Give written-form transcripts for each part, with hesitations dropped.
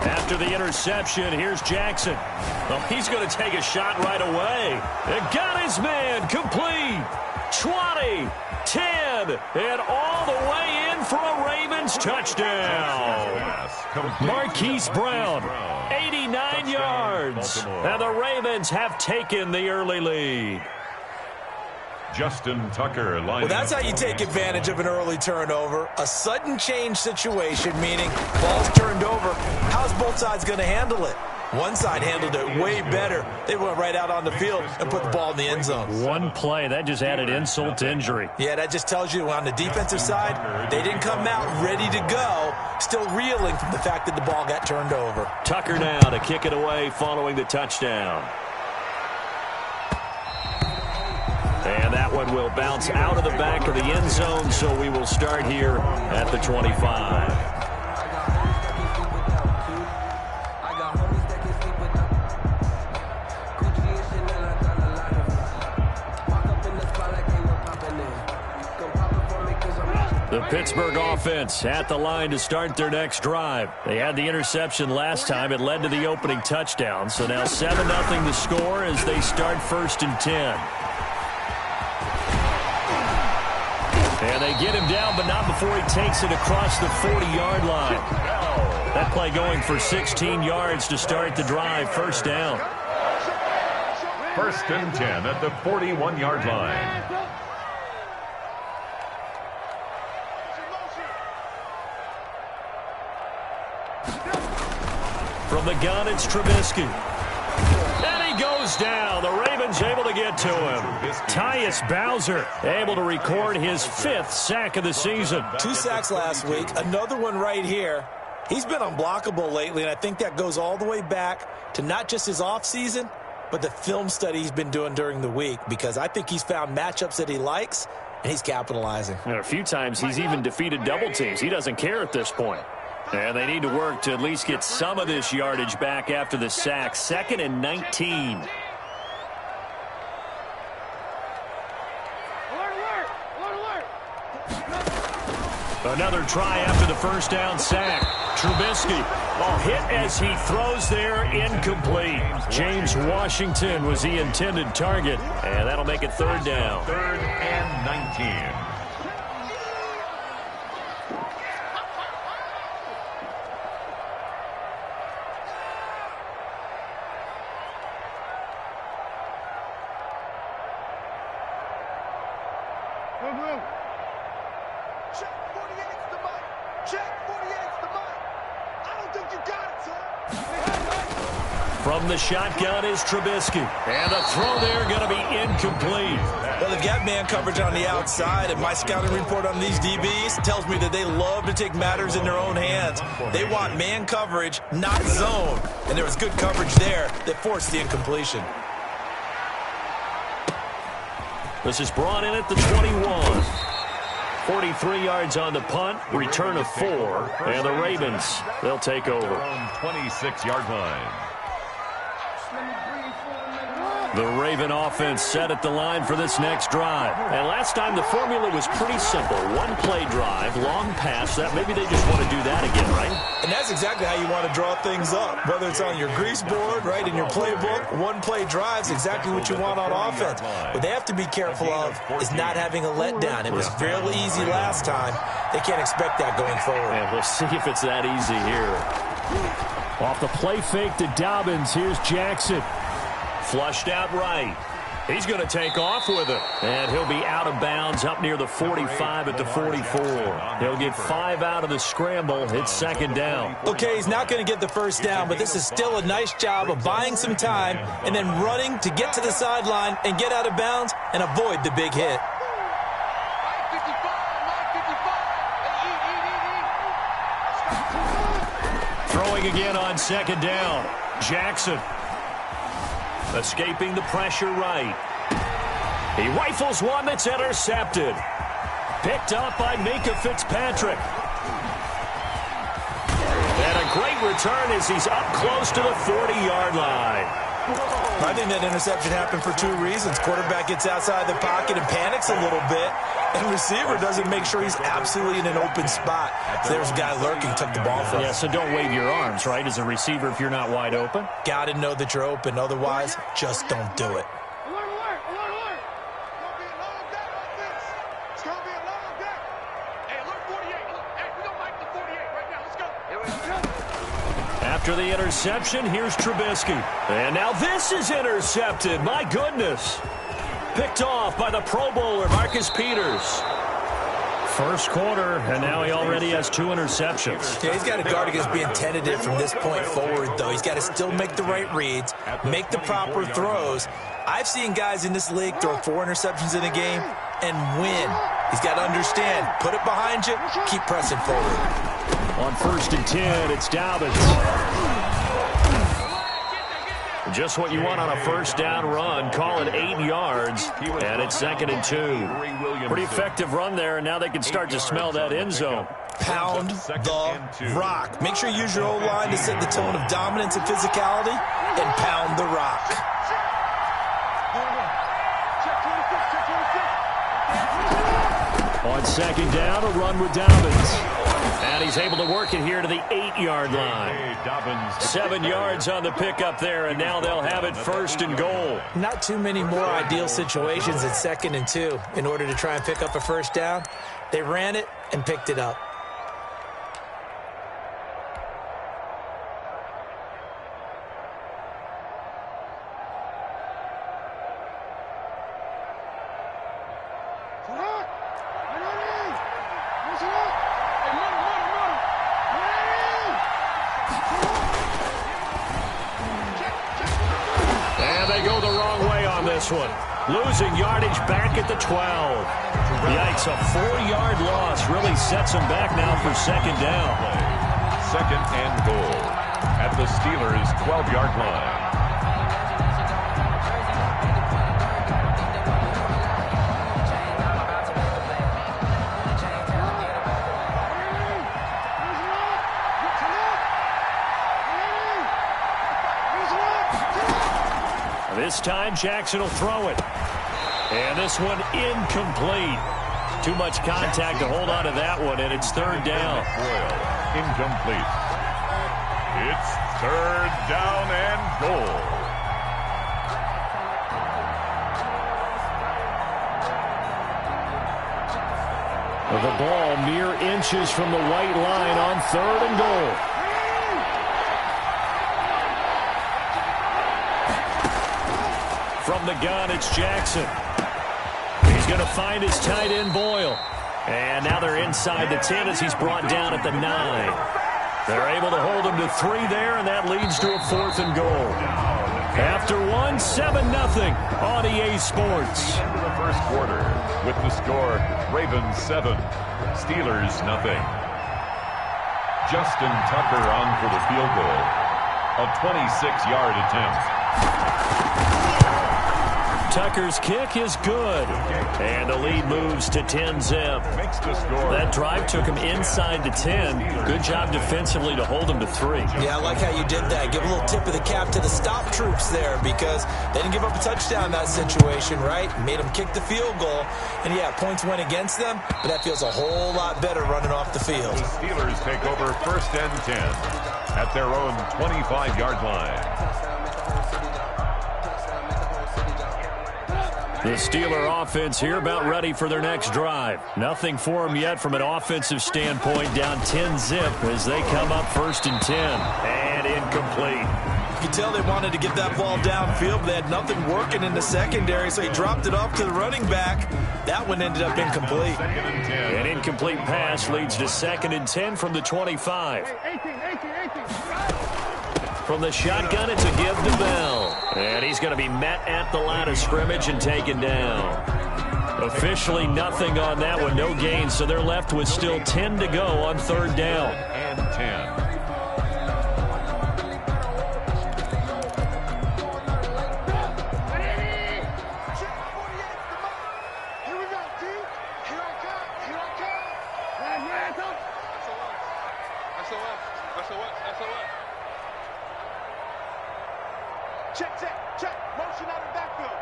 After the interception, here's Jackson. Well, he's going to take a shot right away. It got his man complete. 20, 10, and all the way in for a Ravens touchdown. Marquise Brown, 89 yards. And the Ravens have taken the early lead. Justin Tucker. Well, that's how you take advantage of an early turnover. A sudden change situation, meaning ball's turned over. How's both sides going to handle it? One side handled it way better. They went right out on the field and put the ball in the end zone. One play, that just added insult to injury. Yeah, that just tells you on the defensive side, they didn't come out ready to go, still reeling from the fact that the ball got turned over. Tucker now to kick it away following the touchdown. And that one will bounce out of the back of the end zone, so we will start here at the 25. The Pittsburgh offense at the line to start their next drive. They had the interception last time. It led to the opening touchdown. So now 7-0 to score as they start 1st and 10. And they get him down, but not before he takes it across the 40-yard line. That play going for 16 yards to start the drive. 1st down. 1st and 10 at the 41-yard line. From the gun, it's Trubisky. And he goes down. The Ravens able to get to him. Tyus Bowser able to record his 5th sack of the season. 2 sacks last week, another one right here. He's been unblockable lately, and I think that goes all the way back to not just his offseason, but the film study he's been doing during the week, because I think he's found matchups that he likes, and he's capitalizing. And a few times he's even defeated double teams. He doesn't care at this point. And they need to work to at least get some of this yardage back after the sack. 2nd and 19. Another try after the 1st down sack. Trubisky, hit as he throws there, incomplete. James Washington was the intended target, and that'll make it 3rd down. 3rd and 19. From the shotgun is Trubisky. And the throw there going to be incomplete. Well, they've got man coverage on the outside, and my scouting report on these DBs tells me that they love to take matters in their own hands. They want man coverage, not zone. And there was good coverage there that forced the incompletion. This is brought in at the 21. 43 yards on the punt, return of 4. And the Ravens, they'll take over. 26-yard line. The Raven offense set at the line for this next drive. And last time the formula was pretty simple. 1-play drive, long pass. That maybe they just want to do that again, right? And that's exactly how you want to draw things up. Whether it's on your grease board, right, in your playbook, 1-play drive's exactly what you want on offense. What they have to be careful of is not having a letdown. It was fairly easy last time. They can't expect that going forward. And we'll see if it's that easy here. Off the play fake to Dobbins, here's Jackson. Flushed out right. He's going to take off with it. And he'll be out of bounds up near the 45 at the 44. He'll get 5 out of the scramble. It's 2nd down. Okay, he's not going to get the 1st down, but this is still a nice job of buying some time and then running to get to the sideline and get out of bounds and avoid the big hit. Throwing again on 2nd down. Jackson. Escaping the pressure right. He rifles one that's intercepted. Picked up by Minka Fitzpatrick. And a great return as he's up close to the 40-yard line. I think that interception happened for 2 reasons. Quarterback gets outside the pocket and panics a little bit. And receiver doesn't make sure he's absolutely in an open spot. So there's a guy lurking, took the ball from him. Yeah, so don't wave your arms, right, as a receiver if you're not wide open. Got to know that you're open. Otherwise, just don't do it. After the interception, here's Trubisky. And now this is intercepted. My goodness. Picked off by the Pro Bowler, Marcus Peters. First quarter, and now he already has 2 interceptions. Yeah, he's got to guard against being tentative from this point forward, though. He's got to still make the right reads, make the proper throws. I've seen guys in this league throw 4 interceptions in a game and win. He's got to understand, put it behind you, keep pressing forward. On 1st and 10, it's Dobbins. Just what you want on a first down run. Call it 8 yards, and it's 2nd and 2. Pretty effective run there, and now they can start to smell that end zone. Pound the rock. Make sure you use your O-line to set the tone of dominance and physicality, and pound the rock. On 2nd down, a run with Dobbins. And he's able to work it here to the 8-yard line. 7 yards on the pickup there, and now they'll have it 1st and goal. Not too many more ideal situations at 2nd and 2 in order to try and pick up a first down. They ran it and picked it up. One. Losing yardage back at the 12. Yikes, a 4-yard loss really sets them back now for 2nd down. 2nd and goal at the Steelers' 12-yard line. This time, Jackson will throw it. And this one incomplete. Too much contact to hold on to that one, and it's 3rd down. Incomplete. It's 3rd down and goal. The ball mere inches from the white line on 3rd and goal. From the gun, it's Jackson. He's going to find his tight end, Boyle. And now they're inside the 10 as he's brought down at the 9. They're able to hold him to 3 there, and that leads to a 4th and goal. After 1, 7-0 on EA Sports. Into the first quarter with the score, Ravens 7, Steelers nothing. Justin Tucker on for the field goal. A 26-yard attempt. Tucker's kick is good. And the lead moves to 10-zip. That drive took him inside the 10. Good job defensively to hold him to 3. Yeah, I like how you did that. Give a little tip of the cap to the stop troops there because they didn't give up a touchdown in that situation, right? Made them kick the field goal. And, yeah, points went against them, but that feels a whole lot better running off the field. The Steelers take over 1st and 10 at their own 25-yard line. The Steeler offense here about ready for their next drive. Nothing for them yet from an offensive standpoint, down 10-zip as they come up 1st and 10. And incomplete. You can tell they wanted to get that ball downfield, but they had nothing working in the secondary, so he dropped it off to the running back. That one ended up incomplete. An incomplete pass leads to 2nd and 10 from the 25. From the shotgun, it's a give to Bell. And he's going to be met at the line of scrimmage and taken down. Officially nothing on that one, no gain, so they're left with still 10 to go on 3rd down. And 10. Check. Motion out of the backfield.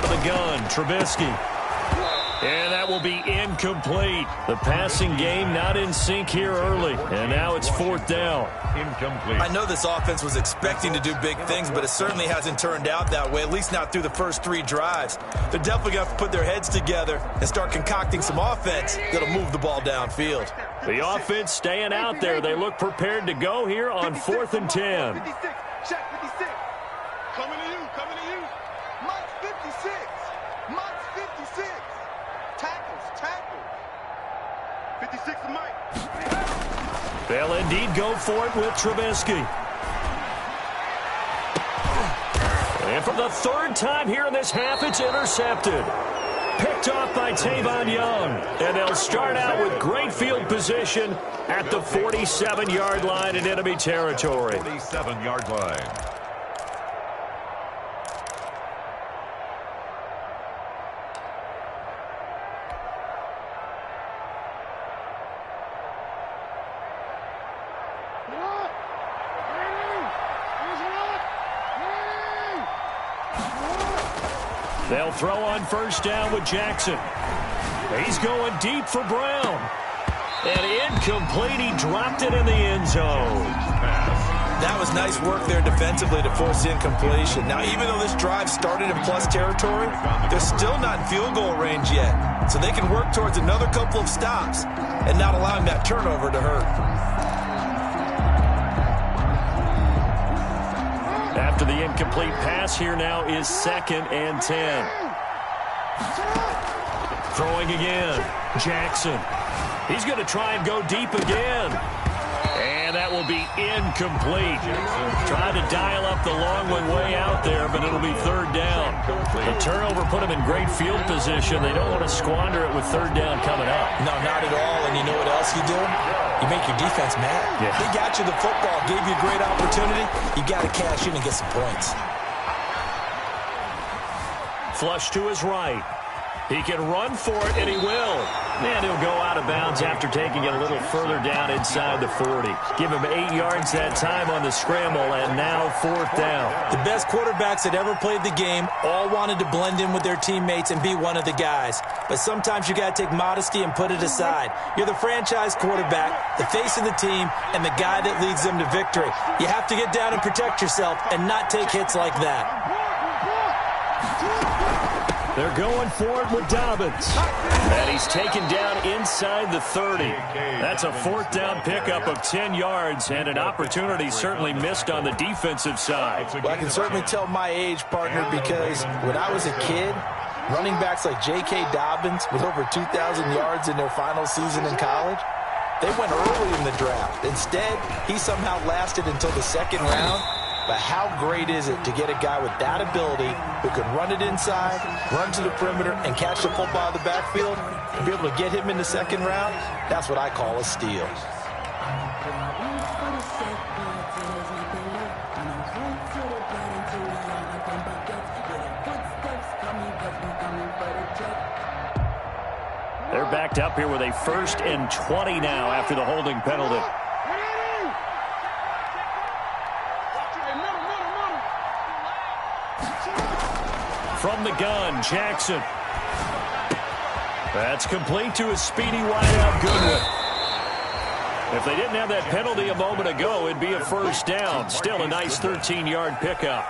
out of the gun. Trubisky. And that will be incomplete. The passing game not in sync here early. And now it's 4th down. Incomplete. I know this offense was expecting to do big things, but it certainly hasn't turned out that way, at least not through the first 3 drives. They're definitely going to have to put their heads together and start concocting some offense that'll move the ball downfield. The offense staying out there. They look prepared to go here on 4th and 10. 56. Check 56. Coming to you. Coming to you. Mike's 56. Mike's 56. Tackles. 56 to Mike. They'll indeed go for it with Trubisky. And for the 3rd time here in this half, it's intercepted. Picked off by Tavon Young. And they'll start out with great field position at the 47-yard line in enemy territory. 47-yard line. They'll throw on 1st down with Jackson. He's going deep for Brown. And incomplete. He dropped it in the end zone. That was nice work there defensively to force the incompletion. Now, even though this drive started in plus territory, they're still not in field goal range yet. So they can work towards another couple of stops and not allowing that turnover to hurt. After the incomplete pass, here now is 2nd and 10. Throwing again. Jackson. He's going to try and go deep again. And that will be incomplete. Tried to dial up the long one way out there, but it'll be 3rd down. The turnover put them in great field position. They don't want to squander it with 3rd down coming up. No, not at all. And you know what else you do? You make your defense mad. Yeah. They got you the football, gave you a great opportunity. You got to cash in and get some points. Flush to his right. He can run for it, and he will. And he'll go out of bounds after taking it a little further down inside the 40. Give him 8 yards that time on the scramble, and now 4th down. The best quarterbacks that ever played the game all wanted to blend in with their teammates and be one of the guys. But sometimes you got to take modesty and put it aside. You're the franchise quarterback, the face of the team, and the guy that leads them to victory. You have to get down and protect yourself and not take hits like that. They're going for it with Dobbins. And he's taken down inside the 30. That's a 4th down pickup of 10 yards and an opportunity certainly missed on the defensive side. Well, I can certainly tell my age, partner, because when I was a kid, running backs like J.K. Dobbins with over 2,000 yards in their final season in college, they went early in the draft. Instead, he somehow lasted until the 2nd round. But how great is it to get a guy with that ability who can run it inside, run to the perimeter, and catch the football out of the backfield, and be able to get him in the 2nd round? That's what I call a steal. They're backed up here with a 1st and 20 now after the holding penalty. From the gun, Jackson. That's complete to a speedy wideout, Goodwin. If they didn't have that penalty a moment ago, it'd be a 1st down. Still a nice 13-yard pickup.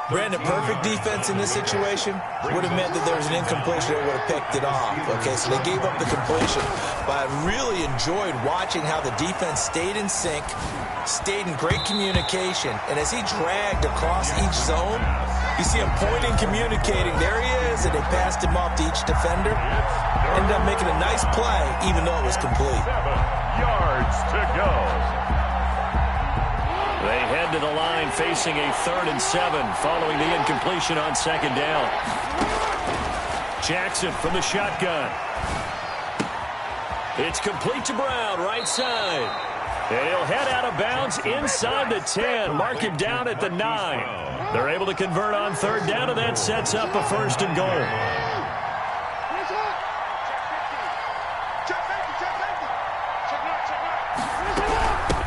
Brandon, perfect defense in this situation would have meant that there was an incompletion that would have picked it off. Okay, so they gave up the completion. But I really enjoyed watching how the defense stayed in sync, stayed in great communication. And as he dragged across each zone, you see him pointing, communicating. There he is, and they passed him off to each defender. Ended up making a nice play, even though it was complete. 7 yards to go. They head to the line facing a 3rd and 7 following the incompletion on 2nd down. Jackson from the shotgun. It's complete to Brown, right side. And he'll head out of bounds inside the 10. Mark him down at the 9. They're able to convert on 3rd down, and that sets up a 1st and goal.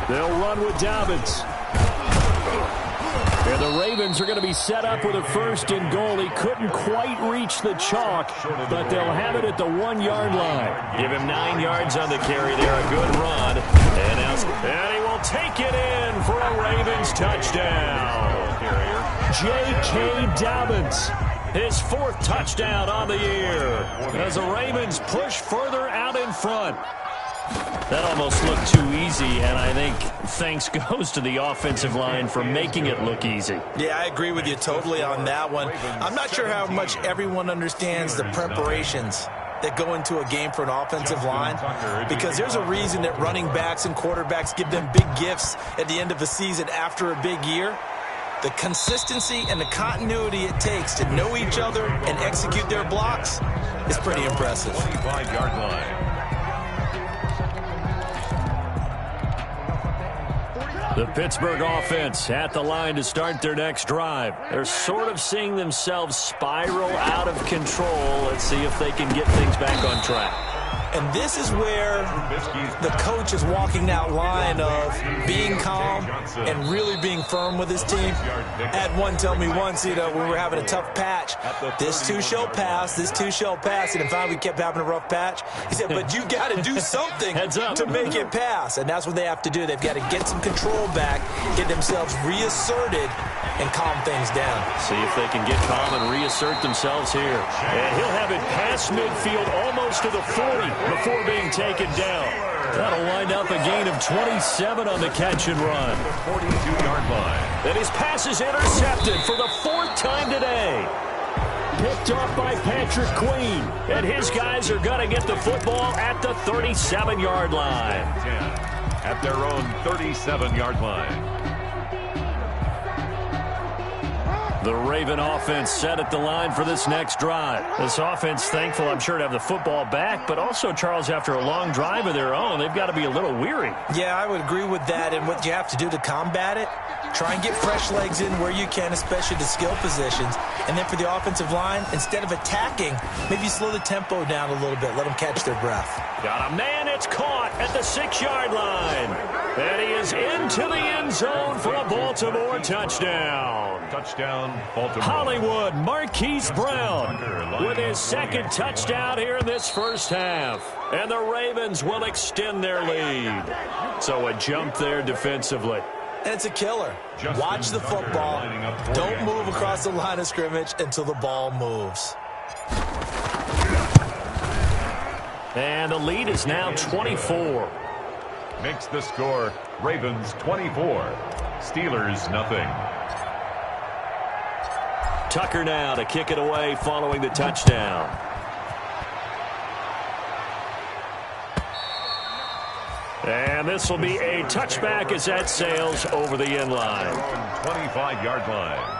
They'll run with Dobbins. And The Ravens are going to be set up with a 1st and goal. He couldn't quite reach the chalk, but they'll have it at the 1-yard line. Give him 9 yards on the carry there. A good run. And he will take it in for a Ravens touchdown. J.K. Dobbins, his 4th touchdown on the year as the Ravens push further out in front. That almost looked too easy, and I think thanks goes to the offensive line for making it look easy. Yeah, I agree with you totally on that one. I'm not sure how much everyone understands the preparations that go into a game for an offensive line, because there's a reason that running backs and quarterbacks give them big gifts at the end of a season after a big year. The consistency and the continuity it takes to know each other and execute their blocks is pretty impressive. 25-yard line. The Pittsburgh offense at the line to start their next drive. They're sort of seeing themselves spiral out of control. Let's see if they can get things back on track. And this is where the coach is walking that line of being calm and really being firm with his team. I had one tell me once, when we were having a tough patch, this too shall pass, this too shall pass. And finally we kept having a rough patch. He said, but you got to do something to make it pass. And that's what they have to do. They've got to get some control back, get themselves reasserted, and calm things down. See if they can get calm and reassert themselves here. And he'll have it past midfield almost to the 40 before being taken down. That'll wind up a gain of 27 on the catch and run. 42-yard line. And his pass is intercepted for the 4th time today. Picked off by Patrick Queen. And his guys are going to get the football at the 37-yard line. 10 at their own 37-yard line. The Raven offense set at the line for this next drive. This offense thankful, I'm sure, to have the football back, but also, Charles, after a long drive of their own, they've got to be a little weary. Yeah, I would agree with that, and what you have to do to combat it, try and get fresh legs in where you can, especially the skill positions. And then for the offensive line, instead of attacking, maybe slow the tempo down a little bit, let them catch their breath. Got a man, it's caught at the 6-yard line. And he is into the end zone for a Baltimore touchdown. Touchdown, Baltimore. Hollywood Marquise Brown with his 2nd touchdown here in this first half. And the Ravens will extend their lead. So a jump there defensively. And it's a killer. Watch the football. Don't move across the line of scrimmage until the ball moves. And the lead is now 24. Makes the score Ravens 24, Steelers nothing. Tucker now to kick it away following the touchdown. And this will be a touchback as that sails over the end line. 25-yard line.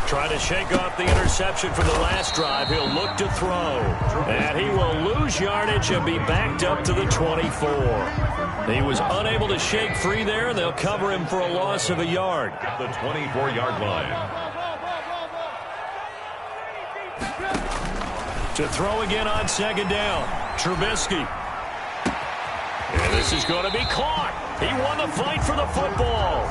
Trying to shake off the interception from the last drive. He'll look to throw. And he will lose yardage and be backed up to the 24. He was unable to shake free there, and they'll cover him for a loss of a yard. At the 24-yard line. To throw again on 2nd down. Trubisky. And this is going to be caught. He won the fight for the football.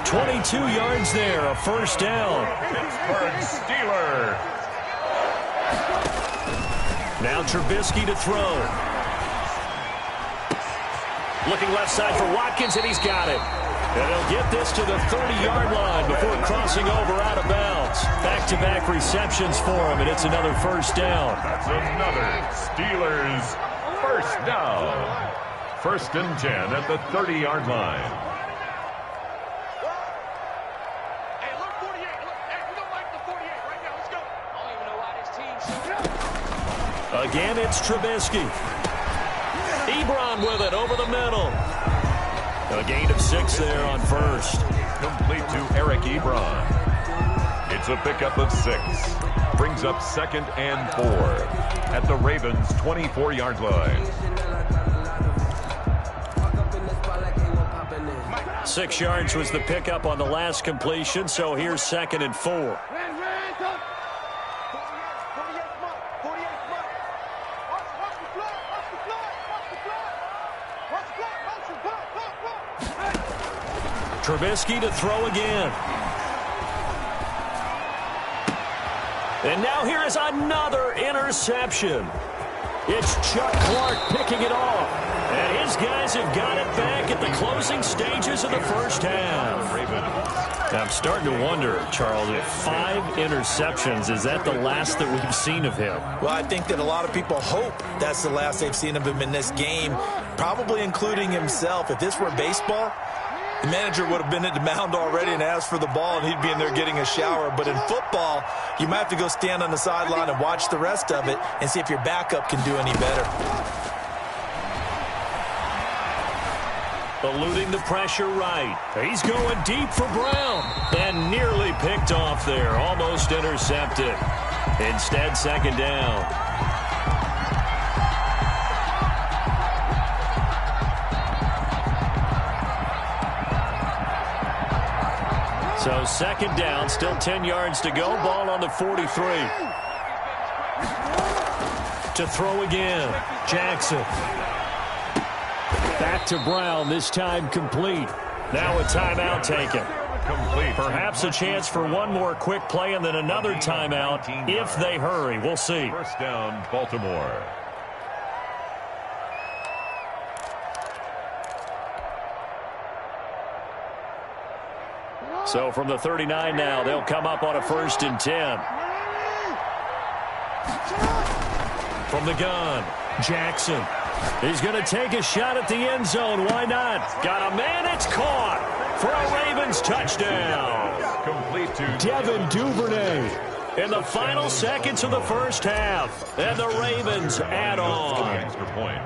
22 yards there, a 1st down. Pittsburgh Steelers. Now Trubisky to throw. Looking left side for Watkins, and he's got it. And he'll get this to the 30-yard line before crossing over out of bounds. Back-to-back receptions for him, and it's another 1st down. That's another Steelers 1st down. 1st and 10 at the 30-yard line. Again, it's Trubisky. Ebron with it over the middle. A gain of 6 there on 1st. Complete to Eric Ebron. It's a pickup of 6. Brings up 2nd and 4 at the Ravens' 24-yard line. 6 yards was the pickup on the last completion, so here's 2nd and 4. Trubisky to throw again. And now here is another interception. It's Chuck Clark picking it off. And his guys have got it back at the closing stages of the first half. I'm starting to wonder, Charles, if 5 interceptions, is that the last that we've seen of him? Well, I think that a lot of people hope that's the last they've seen of him in this game, probably including himself. If this were baseball, the manager would have been at the mound already and asked for the ball, and he'd be in there getting a shower. But in football, you might have to go stand on the sideline and watch the rest of it and see if your backup can do any better. Eluding the pressure right. He's going deep for Brown. And nearly picked off there. Almost intercepted. Instead, second down. So second down, still 10 yards to go. Ball on the 43. To throw again. Jackson. Back to Brown, this time complete. Now a timeout taken. Complete. Perhaps a chance for one more quick play and then another timeout if they hurry. We'll see. First down, Baltimore. So from the 39 now, they'll come up on a 1st and 10. From the gun, Jackson. He's going to take a shot at the end zone. Why not? Got a man. It's caught for a Ravens touchdown. Complete to Devin Duvernay in the final seconds of the first half. And the Ravens add on. extra point.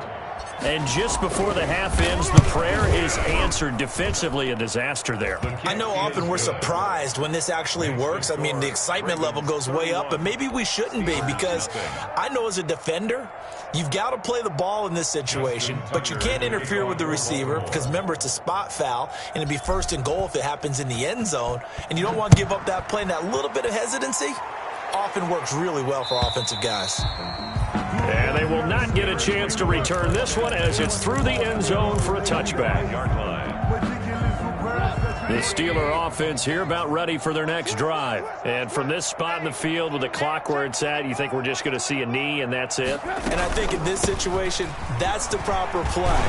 And just before the half ends, the prayer is answered. Defensively, a disaster there. I know often we're surprised when this actually works. I mean, the excitement level goes way up, but maybe we shouldn't be, because I know as a defender, you've got to play the ball in this situation, but you can't interfere with the receiver because, remember, it's a spot foul, and it'd be 1st and goal if it happens in the end zone, and you don't want to give up that play. And that little bit of hesitancy often works really well for offensive guys. And they will not get a chance to return this one as it's through the end zone for a touchback. The Steeler offense here about ready for their next drive. And from this spot in the field with the clock where it's at, you think we're just going to see a knee and that's it? And I think in this situation, that's the proper play.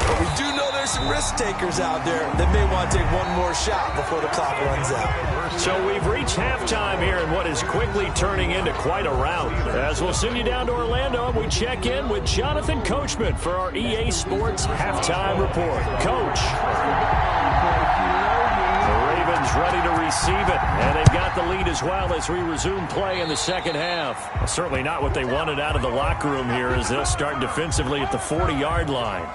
But we do know there's some risk takers out there that may want to take one more shot before the clock runs out. So we've reached halftime here in what is quickly turning into quite a rout. As we'll send you down to Orlando, and we check in with Jonathan Coachman for our EA Sports Halftime Report. Coach. The Ravens ready to receive it, and they've got the lead as well as we resume play in the second half. Well, certainly not what they wanted out of the locker room here as they'll start defensively at the 40-yard line.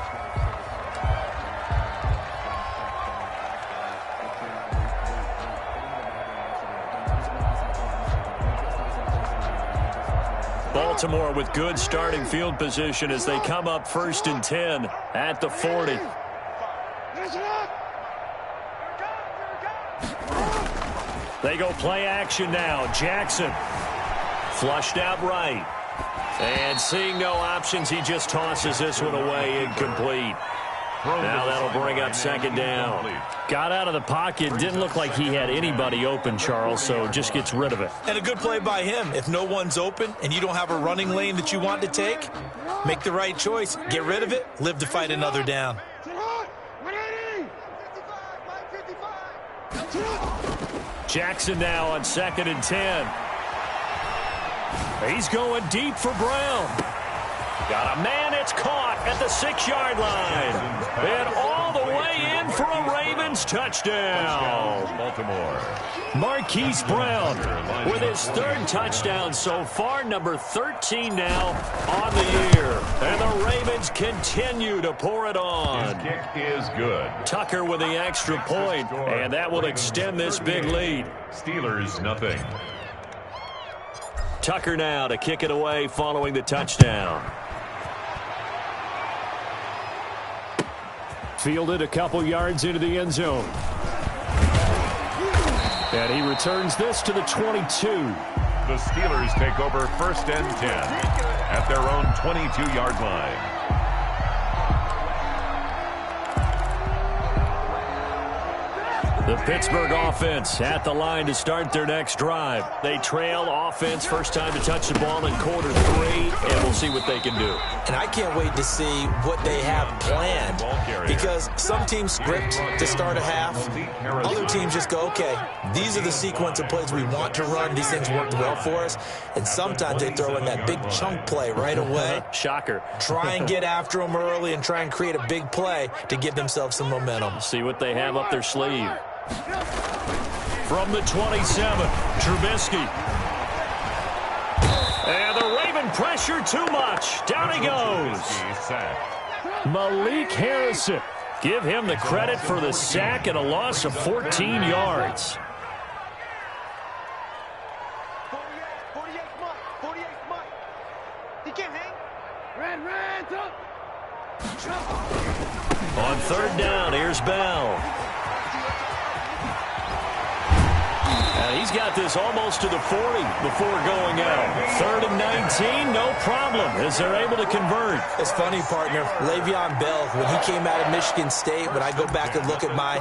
Baltimore with good starting field position as they come up 1st and 10 at the 40. They go play action now. Jackson flushed out right. And seeing no options, he just tosses this one away, incomplete. Now that'll bring up second down. Got out of the pocket. Didn't look like he had anybody open, Charles, so just gets rid of it. And a good play by him. If no one's open and you don't have a running lane that you want to take, make the right choice. Get rid of it. Live to fight another down. Jackson now on 2nd and 10. He's going deep for Brown. Got a man. It's caught at the 6-yard line. And all the way in for a Ravens touchdown. Baltimore. Marquise Brown with his 3rd touchdown so far, number 13 now on the year. And the Ravens continue to pour it on. His kick is good. Tucker with the extra point, and that will extend this big lead. Steelers, nothing. Tucker now to kick it away following the touchdown. Fielded a couple yards into the end zone. And he returns this to the 22. The Steelers take over 1st and 10 at their own 22-yard line. The Pittsburgh offense at the line to start their next drive. They trail offense, first time to touch the ball in quarter 3, and we'll see what they can do. And I can't wait to see what they have planned, because some teams script to start a half. Other teams just go, okay, these are the sequence of plays we want to run. These things worked well for us. And sometimes they throw in that big chunk play right away. Shocker. Try and get after them early and try and create a big play to give themselves some momentum. See what they have up their sleeve. From the 27, Trubisky. And the Raven pressure too much. Down he goes. Malik Harrison. Give him the credit for the sack and a loss of 14 yards. 48 Mike. He can't hang. On third down, here's Bell. And he's got this almost to the 40 before going out. 3rd and 19, no problem, as they're able to convert. It's funny, partner. Le'Veon Bell, when he came out of Michigan State, when I go back and look at my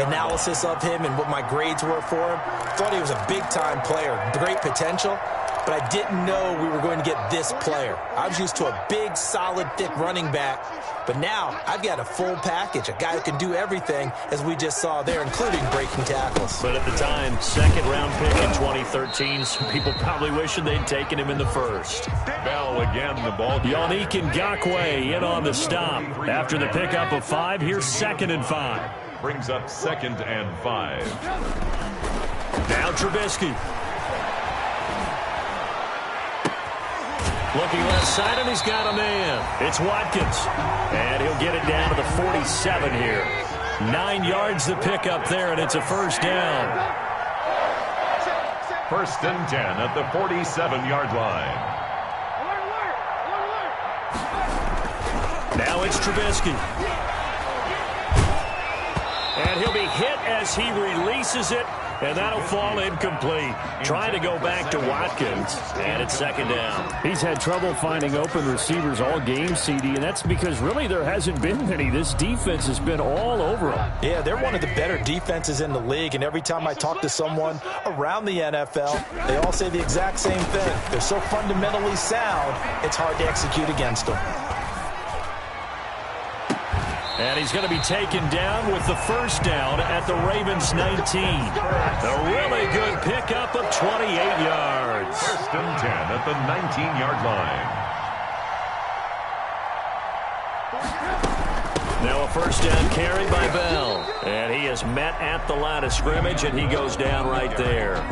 analysis of him and what my grades were for him, thought he was a big-time player, great potential, but I didn't know we were going to get this player. I was used to a big, solid, thick running back, but now I've got a full package, a guy who can do everything, as we just saw there, including breaking tackles. But at the time, second-round pick in 2013, some people probably wishing they'd taken him in the first. Bell again, the ball. Yannick Ngakoue in on the stop. After the pickup of 5, here's 2nd and 5. Brings up 2nd and 5. Now Trubisky. Looking left side, and he's got a man. It's Watkins. And he'll get it down to the 47 here. 9 yards the pickup there, and it's a first down. 1st and 10 at the 47-yard line. Now it's Trubisky. And he'll be hit as he releases it, and that'll fall incomplete. Trying to go back to Watkins, and it's 2nd down. He's had trouble finding open receivers all game, CD, and that's because really there hasn't been many. This defense has been all over him. Yeah, they're one of the better defenses in the league, and every time I talk to someone around the NFL, they all say the exact same thing. They're so fundamentally sound, it's hard to execute against them. And he's going to be taken down with the first down at the Ravens 19. A really good pickup of 28 yards. 1st and 10 at the 19-yard line. Now a first down carry by Bell. And he is met at the line of scrimmage, and he goes down right there.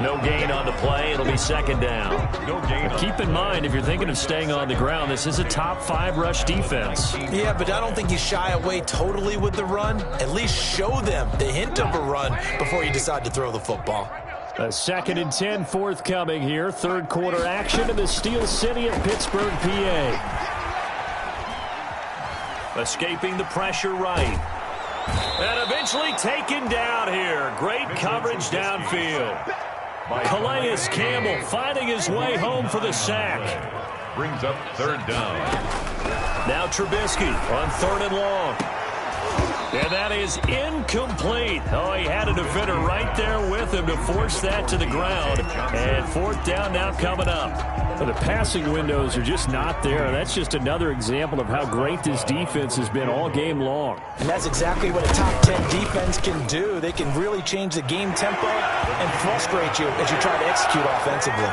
No gain on the play. It'll be 2nd down. No gain. Keep in mind, if you're thinking of staying on the ground, this is a top 5 rush defense. Yeah, but I don't think you shy away totally with the run. At least show them the hint of a run before you decide to throw the football. A 2nd and 10 forthcoming here. 3rd quarter action in the Steel City of Pittsburgh, PA. Escaping the pressure right. And eventually taken down here. Great coverage downfield. Calais Campbell finding his way home for the sack. Brings up 3rd down. Now Trubisky on 3rd and long. And that is incomplete. Oh, he had a defender right there with him to force that to the ground. And 4th down now coming up. Well, the passing windows are just not there. That's just another example of how great this defense has been all game long. And that's exactly what a top 10 defense can do. They can really change the game tempo and frustrate you as you try to execute offensively.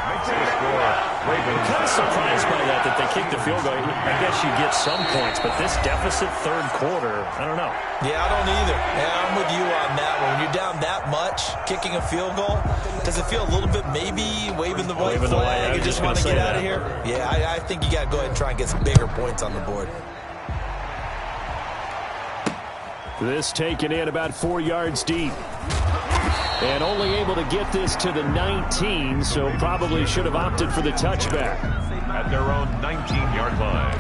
I'm kind of surprised by that they kicked the field goal. I guess you get some points, but this deficit 3rd quarter, I don't know. Yeah, I don't either. Yeah, I'm with you on that one. When you're down that much, kicking a field goal, does it feel a little bit maybe waving the white flag? You just want to get out of here? Yeah, I think you got to go ahead and try and get some bigger points on the board. This taken in about 4 yards deep. And only able to get this to the 19, so probably should have opted for the touchback. At their own 19-yard line.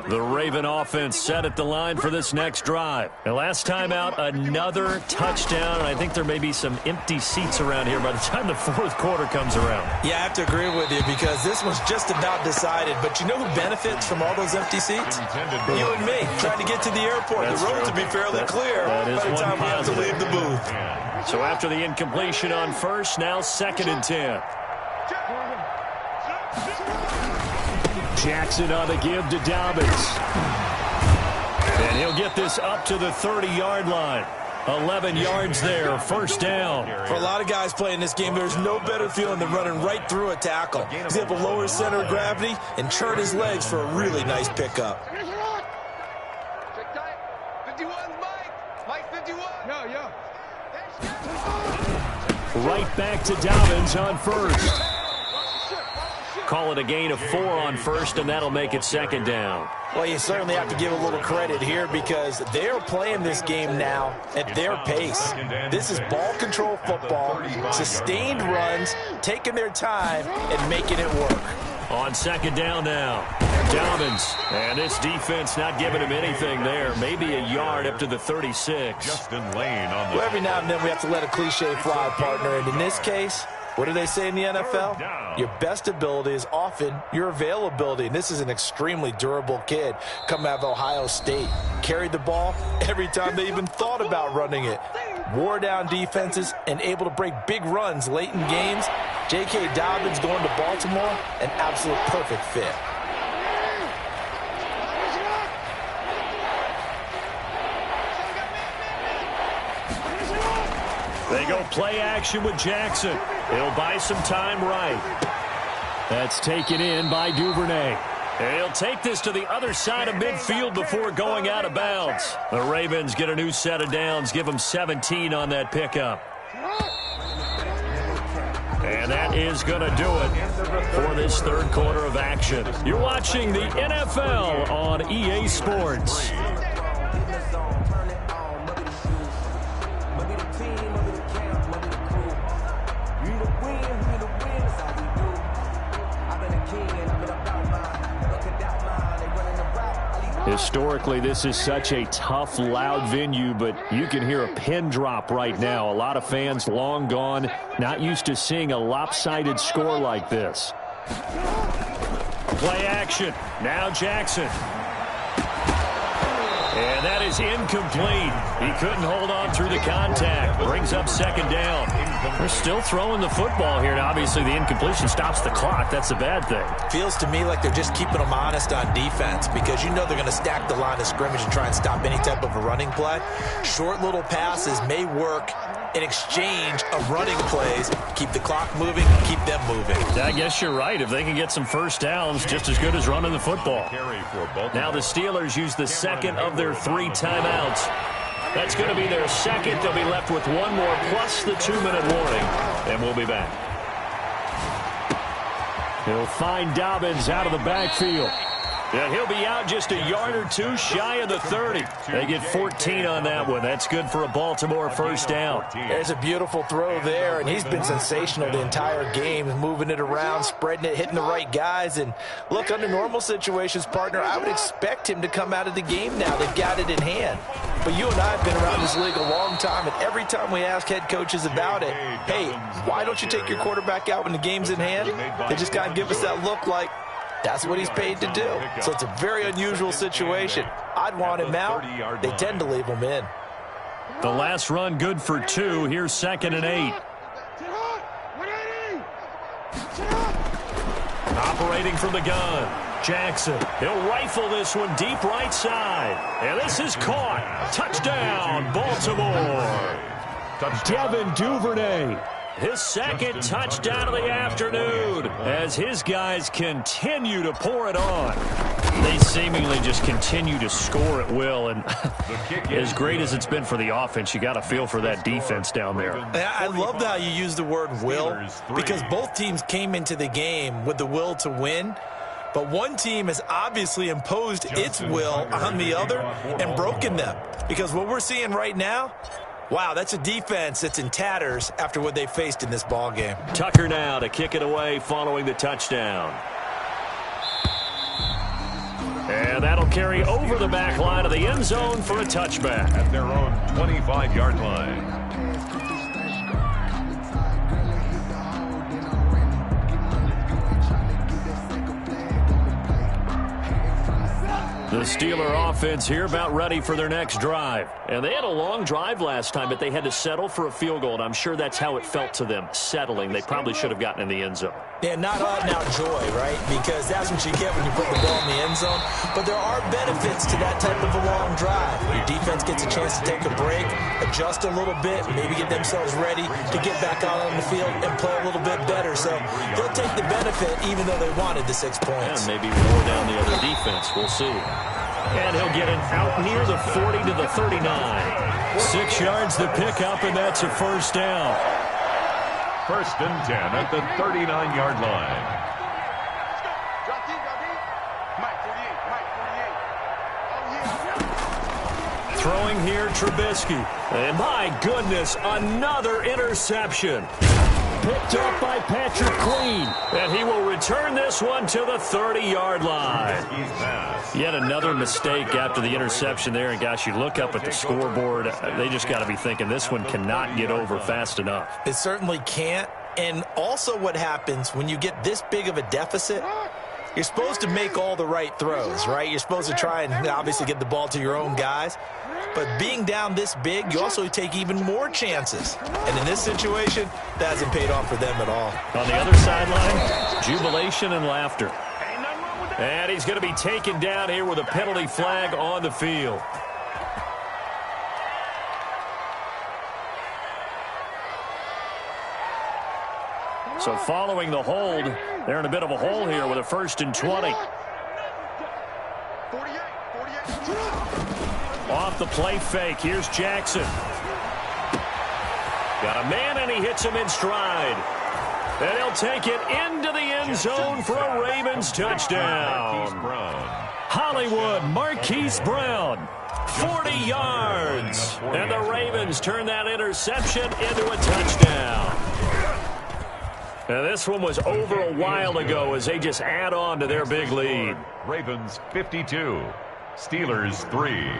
The Raven offense set at the line for this next drive. And last time out, another touchdown. And I think there may be some empty seats around here by the time the fourth quarter comes around. Yeah, I have to agree with you because this one's just about decided. But you know who benefits from all those empty seats? You and me, trying to get to the airport. The roads will be fairly clear by the time we have to leave the booth. So after the incompletion on first, now 2nd and 10. Jackson on the give to Dobbins. And he'll get this up to the 30-yard line. 11 yards there, first down. For a lot of guys playing this game, there's no better feeling than running right through a tackle. He's able to lower his center of gravity and turn his legs for a really nice pickup. Check tight. 51, Mike 51. Yo. Right back to Dobbins on first. Call it a gain of 4 on first, and that'll make it 2nd down. Well, you certainly have to give a little credit here because they're playing this game now at their pace. This is ball control football, sustained runs, taking their time, and making it work. On 2nd down now, Dobbins. And this defense not giving him anything there. Maybe a yard up to the 36. Justin Lane on the... Well, every now and then we have to let a cliche fly, partner. And in this case, what do they say in the NFL? Your best ability is often your availability. And this is an extremely durable kid coming out of Ohio State. Carried the ball every time they even thought about running it. Wore down defenses and able to break big runs late in games. J.K. Dobbins going to Baltimore, an absolute perfect fit. They go play action with Jackson. He'll buy some time right. That's taken in by Duvernay. He'll take this to the other side of midfield before going out of bounds. The Ravens get a new set of downs, give them 17 on that pickup. And that is going to do it for this third quarter of action. You're watching the NFL on EA Sports. Historically, this is such a tough, loud venue, but you can hear a pin drop right now. A lot of fans long gone, not used to seeing a lopsided score like this. Play action. Now Jackson. And that is incomplete. He couldn't hold on through the contact. Brings up 2nd down. They're still throwing the football here. Now, obviously, the incompletion stops the clock. That's a bad thing. Feels to me like they're just keeping them honest on defense because you know they're going to stack the line of scrimmage and try and stop any type of a running play. Short little passes may work in exchange of running plays. Keep the clock moving, keep them moving. I guess you're right. If they can get some first downs, just as good as running the football. Now the Steelers use the 2nd of their 3 timeouts. That's going to be their 2nd. They'll be left with 1 more plus the 2-minute warning. And we'll be back. He'll find Dobbins out of the backfield. And he'll be out just a yard or 2 shy of the 30. They get 14 on that one. That's good for a Baltimore first down. There's a beautiful throw there, and he's been sensational the entire game, moving it around, spreading it, hitting the right guys. And look, under normal situations, partner, I would expect him to come out of the game now. They've got it in hand. But you and I have been around this league a long time, and every time we ask head coaches about it, hey, why don't you take your quarterback out when the game's in hand? They just kind of give us that look like, that's what he's paid to do. So it's a very unusual situation. I'd want him out. They tend to leave him in. The last run good for 2. Here's 2nd and 8. Operating from the gun. Jackson. He'll rifle this one deep right side. And this is caught. Touchdown, Baltimore. Devin Duvernay. His 2nd touchdown of the afternoon as his guys continue to pour it on. They seemingly just continue to score at will, and as great as it's been for the offense, you got to feel for that defense down there. I love how you use the word will because both teams came into the game with the will to win. But one team has obviously imposed its will on the other and broken them. Because what we're seeing right now, wow, that's a defense that's in tatters after what they faced in this ball game. Tucker now to kick it away following the touchdown. And that'll carry over the back line of the end zone for a touchback. At their own 25-yard line. The Steeler offense here about ready for their next drive. And they had a long drive last time, but they had to settle for a field goal, and I'm sure that's how it felt to them, settling. They probably should have gotten in the end zone. Yeah, not out-and-out joy, right? Because that's what you get when you put the ball in the end zone. But there are benefits to that type of a long drive. Your defense gets a chance to take a break, adjust a little bit, maybe get themselves ready to get back out on the field and play a little bit better. So they'll take the benefit even though they wanted the 6 points. And maybe more down the other defense. We'll see. And he'll get it out near the 40 to the 39. 6 yards to pick up, and that's a first down. 1st and 10 at the 39-yard line. Drop deep, Mike 48. Throwing here, Trubisky. And my goodness, another interception. Picked up by Patrick Queen. And he will return this one to the 30-yard line. Yet another mistake after the interception there. And, gosh, you look up at the scoreboard. They just got to be thinking this one cannot get over fast enough. It certainly can't. And also what happens when you get this big of a deficit, you're supposed to make all the right throws, right? You're supposed to try and obviously get the ball to your own guys. But being down this big, you also take even more chances. And in this situation, that hasn't paid off for them at all. On the other sideline, jubilation and laughter. And he's going to be taken down here with a penalty flag on the field. So following the hold, they're in a bit of a hole here with a 1st and 20. 48. Off the play fake, here's Jackson. Got a man, and he hits him in stride. And he'll take it into the end zone for a Ravens touchdown. Hollywood Marquise Brown, 40 yards. And the Ravens turn that interception into a touchdown. Now, this one was over a while ago as they just add on to their big lead. Ravens 52, Steelers 3.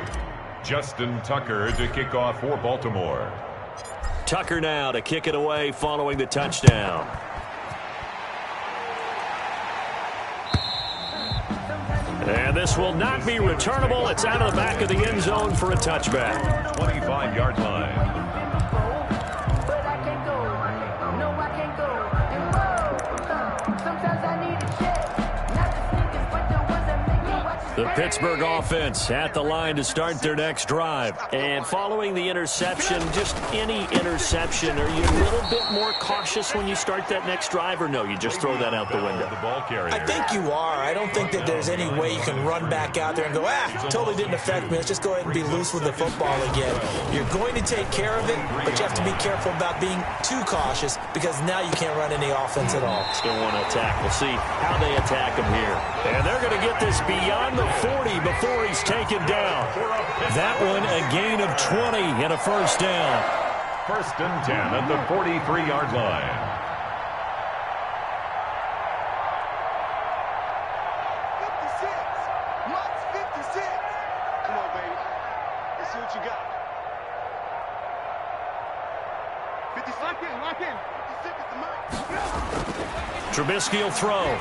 Justin Tucker to kick off for Baltimore. Tucker now to kick it away following the touchdown. And this will not be returnable. It's out of the back of the end zone for a touchback. 25-yard line. The Pittsburgh offense at the line to start their next drive. And following the interception, just any interception, are you a little bit more cautious when you start that next drive, or no, you just throw that out the window? I think you are. I don't think that there's any way you can run back out there and go, totally didn't affect me. Let's just go ahead and be loose with the football again. You're going to take care of it, but you have to be careful about being too cautious because now you can't run any offense at all. Still want to attack. We'll see how they attack him here. And they're going to get this beyond the 40 before he's taken down. That one a gain of 20 and a first down. 1st and 10 at the 43-yard line. 56. Mike's 56. Come on, baby. Let's see what you got. 56. Lock in. 56 is the Mike. Trubisky will throw.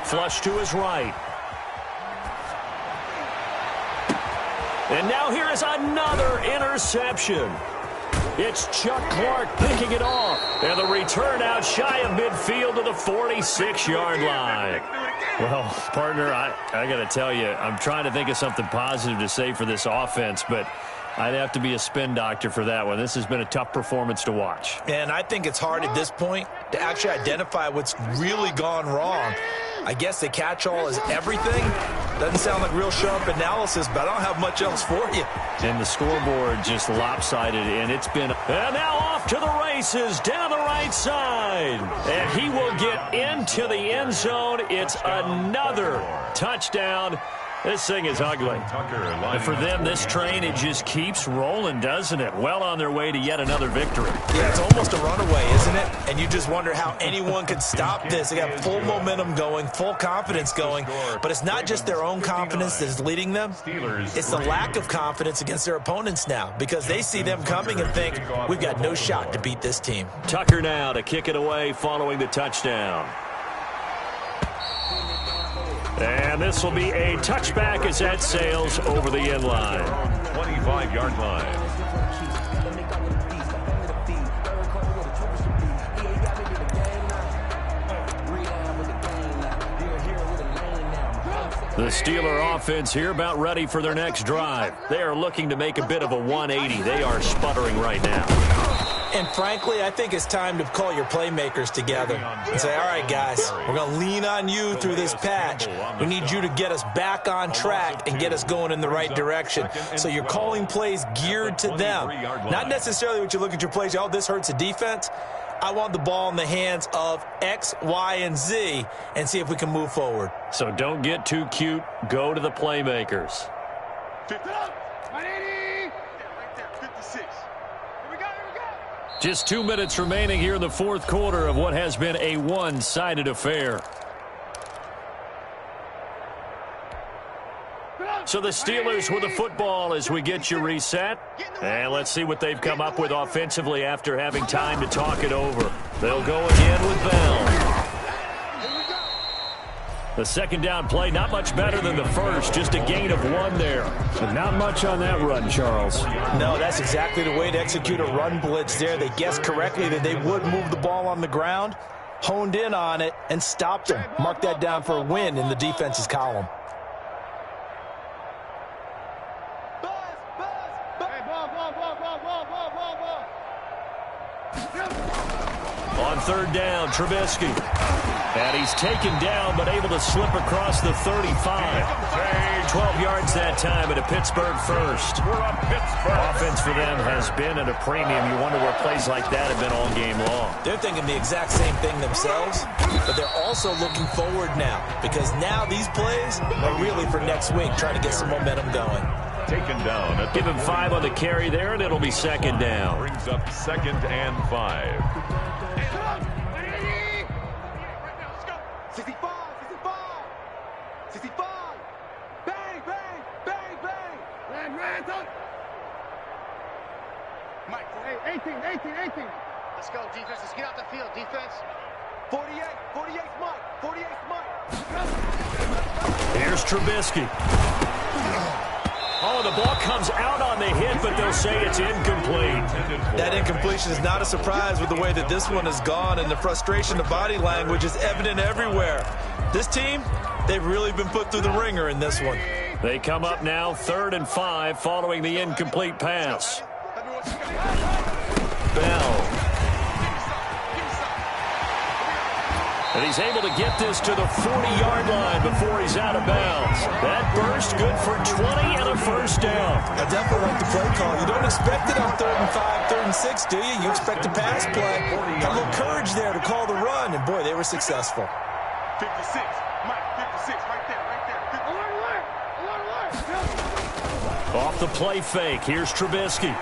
Flush to his right. And now here is another interception. It's Chuck Clark picking it off. And the return out shy of midfield to the 46-yard line. Well, partner, I got to tell you, I'm trying to think of something positive to say for this offense, but I'd have to be a spin doctor for that one. This has been a tough performance to watch. And I think it's hard at this point to actually identify what's really gone wrong. I guess the catch-all is everything. Doesn't sound like real sharp analysis, but I don't have much else for you. And the scoreboard just lopsided, and it's been... And now off to the races down the right side. And he will get into the end zone. It's another touchdown. This thing is ugly. And for them, this train, it just keeps rolling, doesn't it? Well on their way to yet another victory. Yeah, it's almost a runaway, isn't it? And you just wonder how anyone could stop this. They got full momentum going, full confidence going. But it's not just their own confidence that's leading them. It's the lack of confidence against their opponents now, because they see them coming and think, we've got no shot to beat this team. Tucker now to kick it away following the touchdown. And this will be a touchback as that sails over the end line. 25-yard line. The Steeler offense here about ready for their next drive. They are looking to make a bit of a 180. They are sputtering right now. And frankly, I think it's time to call your playmakers together and say, all right, guys, we're going to lean on you through this patch. We need you to get us back on track and get us going in the right direction. So you're calling plays geared to them. Not necessarily what you look at your plays, oh, this hurts the defense. I want the ball in the hands of X, Y, and Z and see if we can move forward. So don't get too cute. Go to the playmakers. 50 up. 180. Right there, 56. Here we go. Just 2 minutes remaining here in the fourth quarter of what has been a one-sided affair. So the Steelers with the football as we get you reset. And let's see what they've come up with offensively after having time to talk it over. They'll go again with Bell. The second down play, not much better than the first, just a gain of 1 there. But not much on that run, Charles. No, that's exactly the way to execute a run blitz there. They guessed correctly that they would move the ball on the ground, honed in on it, and stopped them. Mark that down for a win in the defense's column. On third down, Trubisky. And he's taken down, but able to slip across the 35. 12 yards that time at a Pittsburgh first. Offense for them has been at a premium. You wonder where plays like that have been all game long. They're thinking the exact same thing themselves, but they're also looking forward now, because now these plays are really for next week, trying to get some momentum going. Taken down. Give him 5 on the carry there, and it'll be second down. Brings up 2nd and 5. 65. 65. Bang, bang, bang, bang. Ran, Mike, 18. Let's go, defense. Let's get out the field, defense. 48 Mike. Here's Trubisky. Oh, the ball comes out on the hit, but they'll say it's incomplete. That incompletion is not a surprise with the way that this one has gone, and the frustration, the body language is evident everywhere. This team, they've really been put through the ringer in this one. They come up now 3rd and 5 following the incomplete pass. Bell. And he's able to get this to the 40-yard line before he's out of bounds. That burst good for 20 and a first down. I definitely like the play call. You don't expect it on 3rd and 5, 3rd and 6, do you? You expect a pass play. Got a little courage there to call the run, and boy, they were successful. 56. Mike, 56. Right there. Alert. Off the play fake. Here's Trubisky.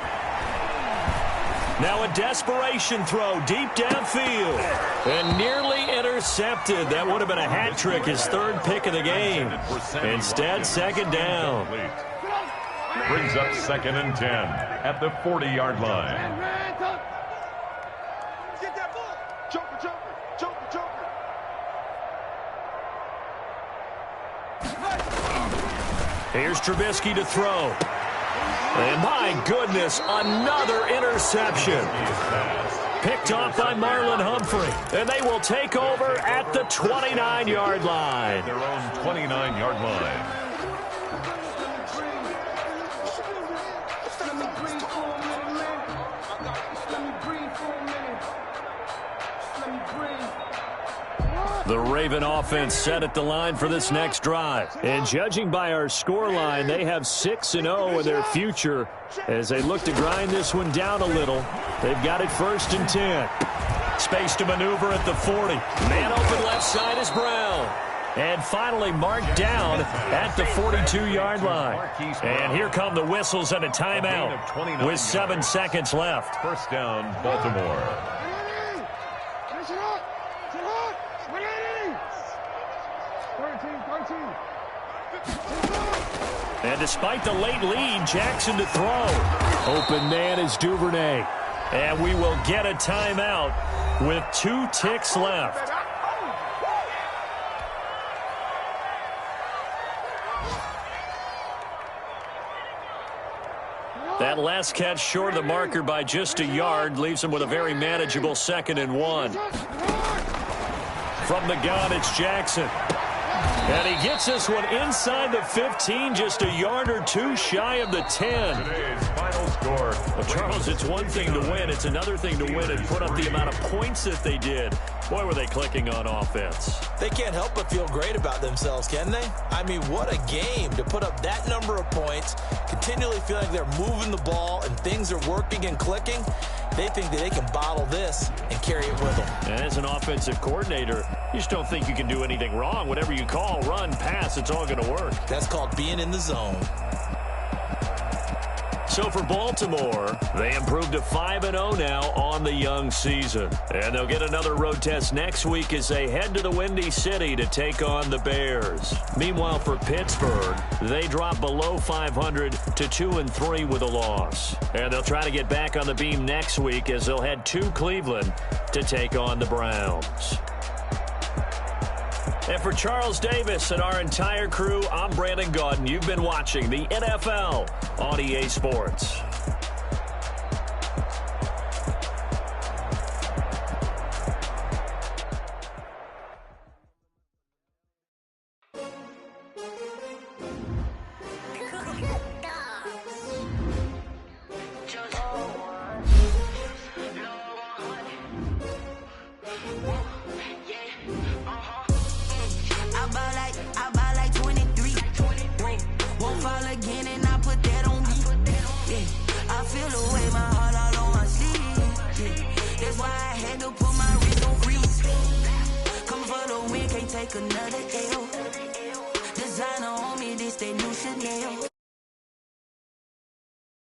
Now a desperation throw deep downfield. And nearly intercepted. That would have been a hat trick, his 3rd pick of the game. Instead, second down. Brings up 2nd and 10 at the 40-yard line. Get that ball. Joker. Here's Trubisky to throw. And my goodness, another interception. Picked off by Marlon Humphrey. And they will take over at the 29-yard line. Their own 29-yard line. The Raven offense set at the line for this next drive. And judging by our score line, they have 6-0 in their future as they look to grind this one down a little. They've got it 1st and 10. Space to maneuver at the 40. Man open left side is Brown. And finally marked down at the 42-yard line. And here come the whistles and a timeout with 7 seconds left. First down, Baltimore. And despite the late lead, Jackson to throw. Open man is Duvernay. And we will get a timeout with 2 ticks left. That last catch short of the marker by just a yard leaves him with a very manageable 2nd and 1. From the gun, it's Jackson. And he gets this one inside the 15, just a yard or 2 shy of the 10. Today's final score. Well, Charles, it's one thing to win. It's another thing to win and put up the amount of points that they did. Boy, were they clicking on offense. They can't help but feel great about themselves, can they? I mean, what a game to put up that number of points, continually feeling like they're moving the ball and things are working and clicking. They think that they can bottle this and carry it with them. And as an offensive coordinator, you just don't think you can do anything wrong. Whatever you call, run, pass, it's all going to work. That's called being in the zone. So for Baltimore, they improved to 5-0 now on the young season. And they'll get another road test next week as they head to the Windy City to take on the Bears. Meanwhile, for Pittsburgh, they drop below 500 to 2-3 with a loss. And they'll try to get back on the beam next week as they'll head to Cleveland to take on the Browns. And for Charles Davis and our entire crew, I'm Brandon Gaudin. You've been watching the NFL on EA Sports. I buy like 23. Won't fall again and I put that on me. Yeah, I feel the way, my heart all on my sleeve. Yeah, that's why I had to put my wrist on freeze. Coming for the win, can't take another L. Designer on me, this that new Chanel.